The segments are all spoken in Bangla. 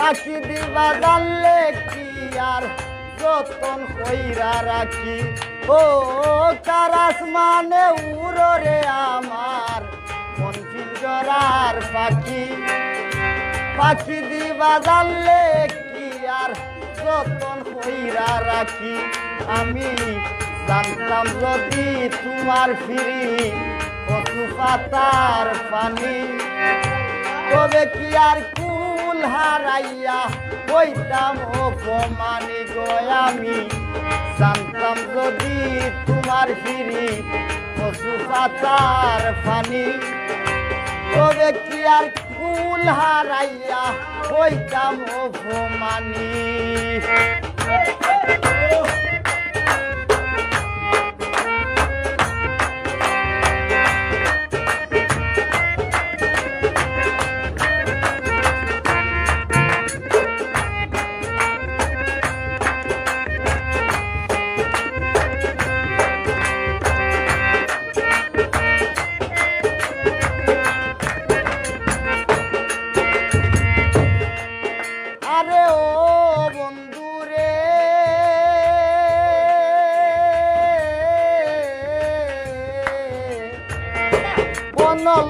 পাখি দিবা জানলে কি আর যতন কইরা রাখি ও কারাস মানে উড়রে আমার মন পিঞ্জরার পাখি পাখি দিবা জানলে কি আর যতন কইরা রাখি আমি জানতাম যদি তোমার ফিরি কচু পাতার পানি তবে কি আর কুল হারাইয়া হইতাম অপমানি গো আমি জানতাম যদি তোমার ফিরি কচু পাতার পানি তবে কি আর কুল হারাইয়া হইতাম অপমানি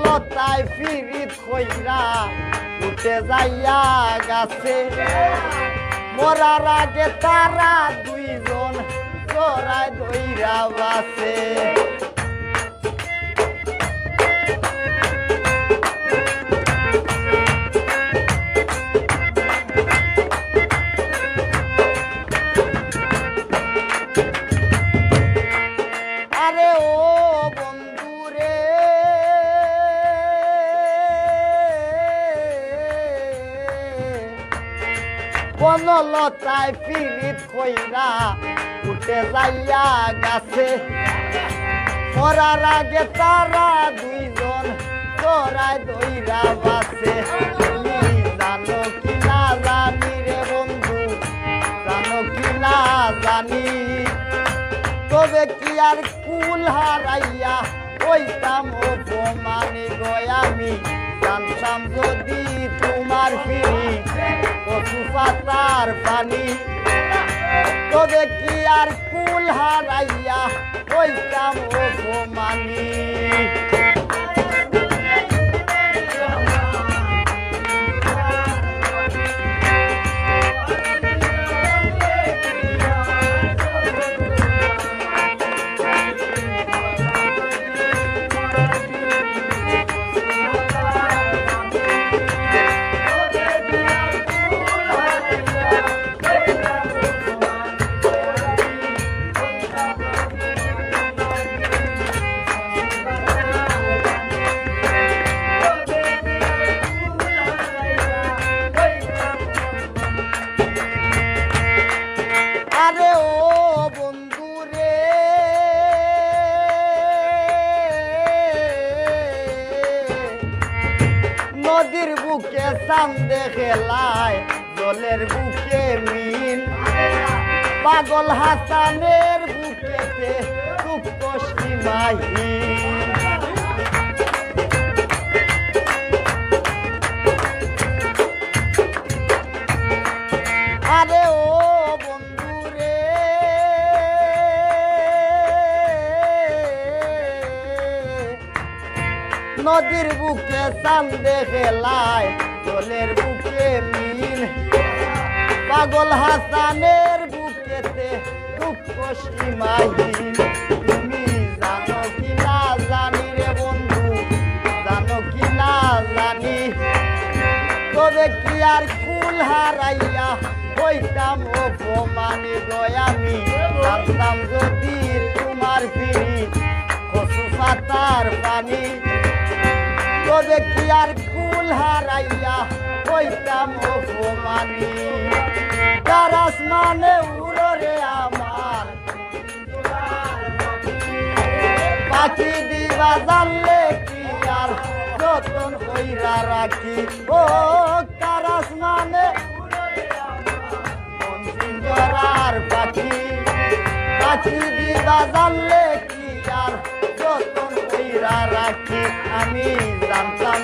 লতায় ফিরিত কইরা উঠে যাইয়া গাছে মরার আগে তারা দুইজন চড়াই দইরা বাসে লতায় ফিরিত কইরা উঠে যাইয়া গাছে মরার আগে তারা দুইজন চড়াই দইরা বাসে তুমি জানো কি না জানি রে বন্ধু জানো কি না জানি তবে কি আর কুল হারাইয়া হইতাম অপমানি গো আমি জানতাম যদি তোমার ফিরি কচু পাতার পানি তবে কি আর কুল হারাইয়া হইতাম অপমানি নদীর বুকে চাঁদে খেলায় জলের বুকে মিল পাগল হাসানের বুকেতে দুঃখ সীমাহীন আরে ও বন্ধু রে নদীর বুকে চাঁদে খেলায় জলের বুকে মিল পাগল হাসানের বুকেতে দুঃখ সীমাহীন তুমি জানো কি না জানি রে বন্ধু জানো কি না জানি তবে কি আর কুল হারাইয়া হইতাম অপমানি গো আমি জানতাম যদি তোমার ফিরি কচু পাতার পানি তবে কি আর কুল হারাইয়া হইতাম অপমানি কারাস মানে উড়রে আমার পাখি দিবা জানলে কি আর যতন কইরা রাখি ও কারাস মানে মন পিঞ্জরার পাখি পাখি দিবা জানলে কি আর যতন কইরা রাখি আমি জানতাম